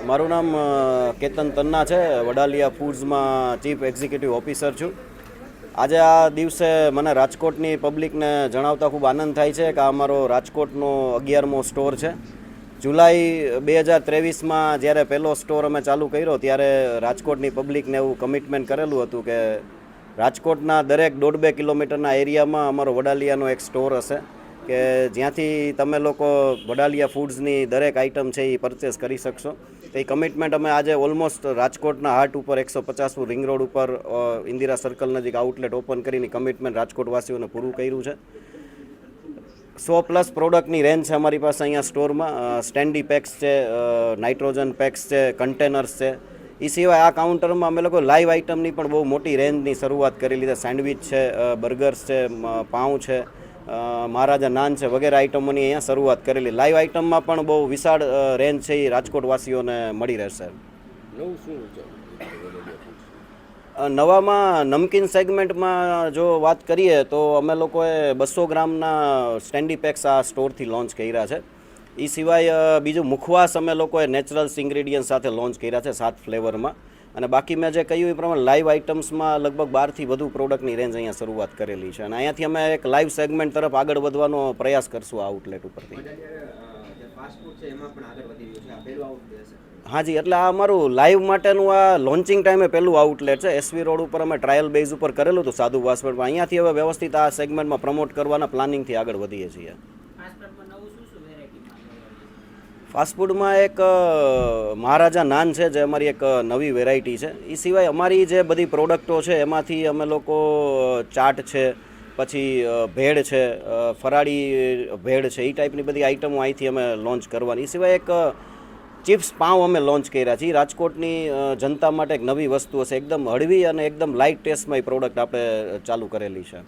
મારું નામ કેતન તન્ના છે. વડાલિયા ફૂડ્સમાં ચીફ એક્ઝિક્યુટિવ ઓફિસર છું. આજે આ દિવસે મને રાજકોટની પબ્લિકને જણાવતા ખૂબ આનંદ થાય છે કે આ અમારો રાજકોટનો 11મો સ્ટોર છે. જુલાઈ 2023માં જ્યારે પહેલો સ્ટોર અમે ચાલુ કર્યો ત્યારે રાજકોટની પબ્લિકને એવું કમિટમેન્ટ કરેલું હતું કે રાજકોટના દરેક 1.5-2 કિલોમીટરના એરિયામાં અમારો વડાલિયાનો એક સ્ટોર હશે કે જ્યાંથી તમે લોકો વડાલિયા ફૂડ્સની દરેક આઇટમ છે એ પરચેસ કરી શકશો. તો એ કમિટમેન્ટ અમે આજે ઓલમોસ્ટ રાજકોટના હાર્ટ ઉપર 150 રિંગ રોડ ઉપર ઇન્દિરા સર્કલ નજીક આઉટલેટ ઓપન કરીને કમિટમેન્ટ રાજકોટવાસીઓને પૂરું કર્યું છે. 100+ પ્રોડક્ટની રેન્જ છે અમારી પાસે અહીંયા સ્ટોરમાં. સ્ટેન્ડી પેક્સ છે, નાઇટ્રોજન પેક્સ છે, કન્ટેનર્સ છે. એ સિવાય આ કાઉન્ટરમાં અમે લોકો લાઈવ આઇટમની પણ બહુ મોટી રેન્જની શરૂઆત કરેલી છે. સેન્ડવિચ છે, બર્ગર્સ છે, પાઉં છે, મહારાજા નાન છે વગેરે આઇટમોની અહીંયા શરૂઆત કરેલી. લાઈવ આઇટમમાં પણ બહુ વિશાળ રેન્જ છે એ રાજકોટવાસીઓને મળી રહેશે. નવામાં નમકીન સેગમેન્ટમાં જો વાત કરીએ તો અમે લોકોએ 200 ગ્રામના સ્ટેન્ડી પેક્સ આ સ્ટોરથી લોન્ચ કર્યા છે. એ સિવાય બીજું મુખવાસ અમે લોકોએ નેચરલ્સ ઇન્ગ્રેડિયન્ટ સાથે લોન્ચ કર્યા છે 7 ફ્લેવરમાં. અને બાકી મેં જે કહ્યું એ પ્રમાણે લાઈવ આઇટમ્સમાં લગભગ 12થી વધુ પ્રોડક્ટની રેન્જ અહીંયા શરૂઆત કરેલી છે. અને અહીંયાથી અમે એક લાઈવ સેગમેન્ટ તરફ આગળ વધવાનો પ્રયાસ કરશું આ આઉટલેટ ઉપરથી. હાજી, એટલે આ અમારું લાઈવ માટેનું આ લોન્ચિંગ ટાઈમે પહેલું આઉટલેટ છે. એસવી રોડ ઉપર અમે ટ્રાયલ બેઝ ઉપર કરેલું હતું સાધુ વાસપેટમાં. અહીંયાથી હવે વ્યવસ્થિત આ સેગમેન્ટમાં પ્રમોટ કરવાના પ્લાનિંગથી આગળ વધીએ છીએ. ફાસ્ટફૂડમાં એક મહારાજા નાન છે જે અમારી એક નવી વેરાયટી છે. એ સિવાય અમારી જે બધી પ્રોડક્ટો છે એમાંથી અમે લોકો ચાટ છે, પછી ભેળ છે, ફરાળી ભેળ છે, એ ટાઈપની બધી આઇટમો અહીંથી અમે લોન્ચ કરવાની. એ સિવાય એક ચિપ્સ પાઉં અમે લોન્ચ કર્યા છે. રાજકોટની જનતા માટે એક નવી વસ્તુ હશે. એકદમ હળવી અને એકદમ લાઇટ ટેસ્ટમાં એ પ્રોડક્ટ આપણે ચાલુ કરેલી છે.